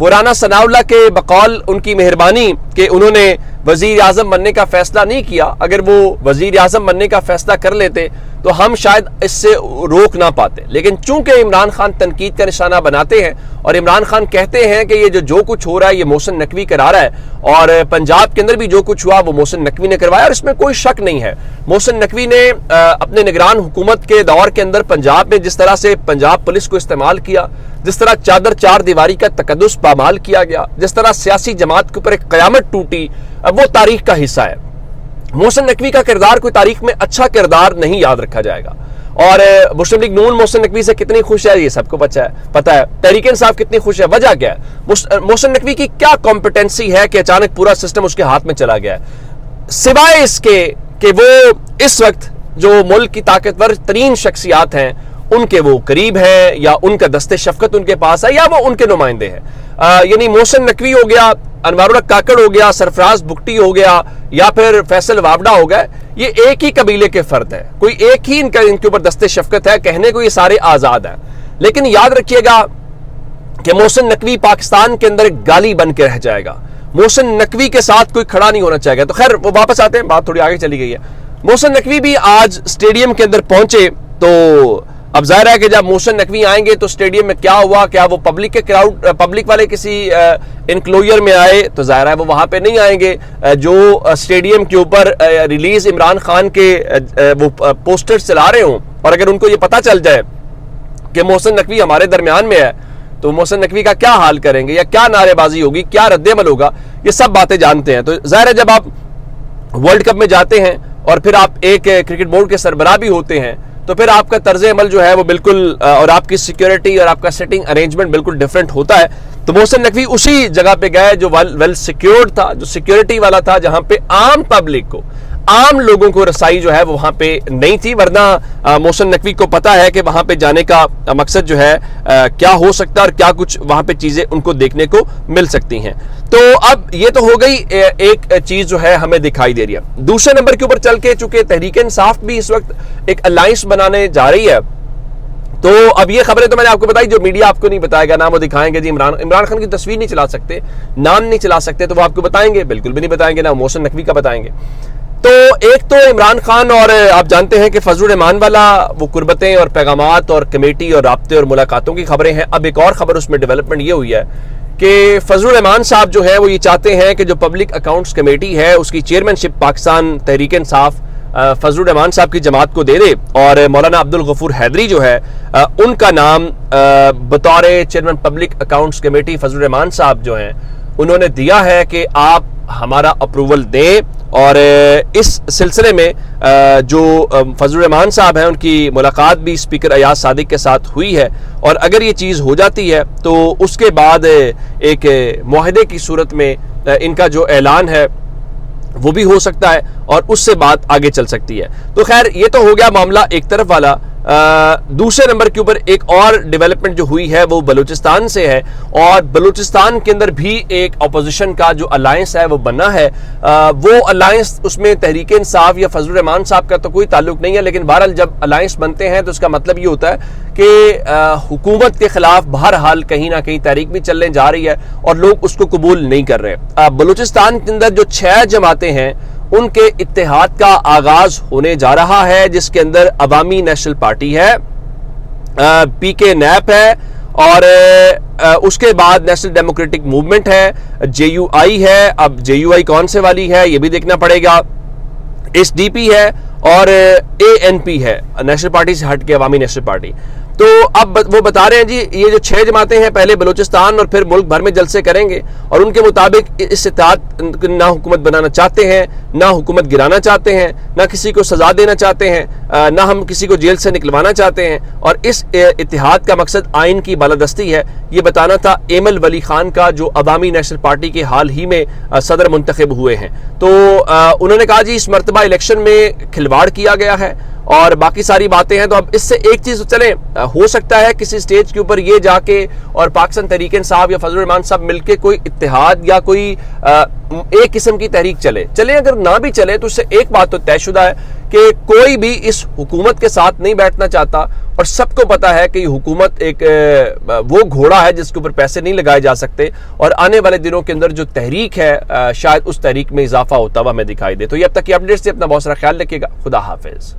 وہ رانا ثناءاللہ کے بقول ان کی مہربانی کہ انہوں نے وزیر اعظم بننے کا فیصلہ نہیں کیا، اگر وہ وزیر اعظم بننے کا فیصلہ کر لیتے تو ہم شاید اس سے روک نہ پاتے، لیکن چونکہ عمران خان تنقید کا نشانہ بناتے ہیں اور عمران خان کہتے ہیں کہ یہ جو کچھ ہو رہا ہے یہ محسن نقوی کرا رہا ہے، اور پنجاب کے اندر بھی جو کچھ ہوا وہ محسن نقوی نے کروایا، اور اس میں کوئی شک نہیں ہے۔ محسن نقوی نے اپنے نگران حکومت کے دور کے اندر پنجاب میں جس طرح سے پنجاب پولیس کو استعمال کیا، جس طرح چادر چار دیواری کا تقدس پامال کیا گیا، جس طرح سیاسی جماعت کے اوپر ایک قیامت ٹوٹی، وہ تاریخ کا حصہ ہے۔ محسن نقوی کا کردار کوئی تاریخ میں اچھا کردار نہیں یاد رکھا جائے گا، اور مسلم لیگ نون محسن نقوی سے کتنی خوش ہے یہ سب کو پتا ہے، تحریک انصاف کتنی خوش ہے، وجہ کیا ہے؟ محسن نقوی کی کیا کمپیٹنسی ہے کہ اچانک پورا سسٹم اس کے ہاتھ میں چلا گیا ہے، سوائے اس کے کہ وہ اس وقت جو ملک کی طاقتور ترین شخصیات ہیں ان کے وہ قریب ہیں، یا ان کا دست شفقت ان کے پاس ہے، یا وہ ان کے نمائندے ہیں۔ یعنی محسن نقوی ہو گیا، انوار الحق کاکڑ ہو گیا، سرفراز بگٹی ہو گیا، یا پھر فیصل وابڈا ہو گیا، یہ ایک ہی قبیلے کے فرد ہیں، کوئی ایک ہی ان کے اوپر دست شفقت ہے، کہنے کو یہ سارے آزاد ہیں، لیکن یاد رکھیے گا کہ محسن نقوی پاکستان کے اندر ایک گالی بن کے رہ جائے گا، محسن نقوی کے ساتھ کوئی کھڑا نہیں ہونا چاہے گا۔ تو خیر وہ واپس آتے ہیں، بات تھوڑی آگے چلی گئی ہے۔ محسن نقوی بھی آج سٹیڈیم کے اندر پہنچے، تو اب ظاہر ہے کہ جب محسن نقوی آئیں گے تو سٹیڈیم میں کیا ہوا، کیا وہ پبلک والے کسی انکلوجر میں آئے، تو ظاہر ہے وہ وہاں پہ نہیں آئیں گے۔ جو سٹیڈیم کے اوپر ریلیز عمران خان کے وہ پوسٹر چلا رہے ہوں، اور اگر ان کو یہ پتہ چل جائے کہ محسن نقوی ہمارے درمیان میں ہے تو محسن نقوی کا کیا حال کریں گے، یا کیا نعرے بازی ہوگی، کیا رد عمل ہوگا، یہ سب باتیں جانتے ہیں۔ تو ظاہر ہے جب آپ ورلڈ کپ میں جاتے ہیں اور پھر آپ ایک کرکٹ بورڈ کے سربراہ بھی ہوتے ہیں، تو پھر آپ کا طرز عمل جو ہے وہ بالکل، اور آپ کی سیکیورٹی اور آپ کا سیٹنگ ارینجمنٹ بالکل ڈیفرنٹ ہوتا ہے۔ تو محسن نقوی اسی جگہ پہ گئے جو ویل سیکیورڈ تھا، جو سیکیورٹی والا تھا، جہاں پہ عام پبلک کو، عام لوگوں کو رسائی جو ہے وہ وہاں پہ نہیں تھی، ورنہ محسن نقوی کو پتا ہے کہ وہاں پہ جانے کا مقصد جو ہے کیا ہو سکتا ہے اور کیا کچھ وہاں پہ چیزیں ان کو دیکھنے کو مل سکتی ہیں۔ تو اب یہ تو ہو گئی ایک چیز جو ہے ہمیں دکھائی دے رہی ہے۔ دوسرے نمبر کے اوپر چل کے چونکہ تحریک انصاف بھی اس وقت ایک الائنس بنانے جا رہی ہے، تو اب یہ خبریں تو میں نے آپ کو بتائی جو میڈیا آپ کو نہیں بتائے گا، نہ وہ دکھائیں گے جی عمران خان کی تصویر نہیں چلا سکتے، نام نہیں چلا سکتے، تو وہ آپ کو بتائیں گے؟ بالکل بھی نہیں بتائیں گے، نہ محسن نقوی کا بتائیں گے۔ تو ایک تو عمران خان اور آپ جانتے ہیں کہ فضل الرحمان والا وہ قربتیں اور پیغامات اور کمیٹی اور رابطے اور ملاقاتوں کی خبریں ہیں۔ اب ایک اور خبر اس میں ڈیولپمنٹ یہ ہوئی ہے کہ فضل الرحمان صاحب جو ہے وہ یہ چاہتے ہیں کہ جو پبلک اکاؤنٹس کمیٹی ہے اس کی چیئرمین شپ پاکستان تحریک انصاف فضل الرحمان صاحب کی جماعت کو دے دے، اور مولانا عبدالغفور حیدری جو ہے ان کا نام بطور چیئرمین پبلک اکاؤنٹس کمیٹی فضل الرحمان صاحب جو ہیں انہوں نے دیا ہے کہ آپ ہمارا اپروول دیں، اور اس سلسلے میں جو فضل الرحمان صاحب ہیں ان کی ملاقات بھی اسپیکر ایاز صادق کے ساتھ ہوئی ہے، اور اگر یہ چیز ہو جاتی ہے تو اس کے بعد ایک معاہدے کی صورت میں ان کا جو اعلان ہے وہ بھی ہو سکتا ہے، اور اس سے بات آگے چل سکتی ہے۔ تو خیر یہ تو ہو گیا معاملہ ایک طرف والا۔ دوسرے نمبر کے اوپر ایک اور ڈیولپمنٹ جو ہوئی ہے وہ بلوچستان سے ہے، اور بلوچستان کے اندر بھی ایک اپوزیشن کا جو الائنس ہے وہ بنا ہے۔ وہ الائنس اس میں تحریک انصاف یا فضل الرحمان صاحب کا تو کوئی تعلق نہیں ہے، لیکن بہرحال جب الائنس بنتے ہیں تو اس کا مطلب یہ ہوتا ہے کہ حکومت کے خلاف بہرحال کہیں نہ کہیں تحریک بھی چلنے جا رہی ہے، اور لوگ اس کو قبول نہیں کر رہے۔ بلوچستان کے اندر جو 6 جماعتیں ہیں ان کے اتحاد کا آغاز ہونے جا رہا ہے، جس کے اندر عوامی نیشنل پارٹی ہے، پی کے نیپ ہے، اور اس کے بعد نیشنل ڈیموکریٹک موومنٹ ہے، جے یو آئی ہے۔ اب جے یو آئی کون سے والی ہے یہ بھی دیکھنا پڑے گا، ایس ڈی پی ہے، اور اے این پی ہے، نیشنل پارٹی سے ہٹ کے عوامی نیشنل پارٹی۔ تو اب وہ بتا رہے ہیں جی یہ جو 6 جماعتیں ہیں پہلے بلوچستان اور پھر ملک بھر میں جلسے کریں گے، اور ان کے مطابق اس اتحاد نہ حکومت بنانا چاہتے ہیں، نہ حکومت گرانا چاہتے ہیں، نہ کسی کو سزا دینا چاہتے ہیں، نہ ہم کسی کو جیل سے نکلوانا چاہتے ہیں، اور اس اتحاد کا مقصد آئین کی بالادستی ہے۔ یہ بتانا تھا ایمل ولی خان کا جو عوامی نیشنل پارٹی کے حال ہی میں صدر منتخب ہوئے ہیں۔ تو انہوں نے کہا جی اس مرتبہ الیکشن میں کھلواڑ کیا گیا ہے اور باقی ساری باتیں ہیں۔ تو اب اس سے ایک چیز چلیں، ہو سکتا ہے کسی سٹیج کے اوپر یہ جا کے اور پاکستان تحریک انصاف یا فضل الرحمان صاحب مل کے کوئی اتحاد یا کوئی ایک قسم کی تحریک چلے، اگر نہ بھی چلے تو اس سے ایک بات تو طے شدہ ہے کہ کوئی بھی اس حکومت کے ساتھ نہیں بیٹھنا چاہتا، اور سب کو پتا ہے کہ یہ حکومت ایک وہ گھوڑا ہے جس کے اوپر پیسے نہیں لگائے جا سکتے, اور آنے والے دنوں کے اندر جو تحریک ہے شاید اس تحریک میں اضافہ ہوتا ہوا ہمیں دکھائی دے. تو یہ اب تک کی اپڈیٹس سے اپنا بہت سارا خیال رکھیے گا. خدا حافظ.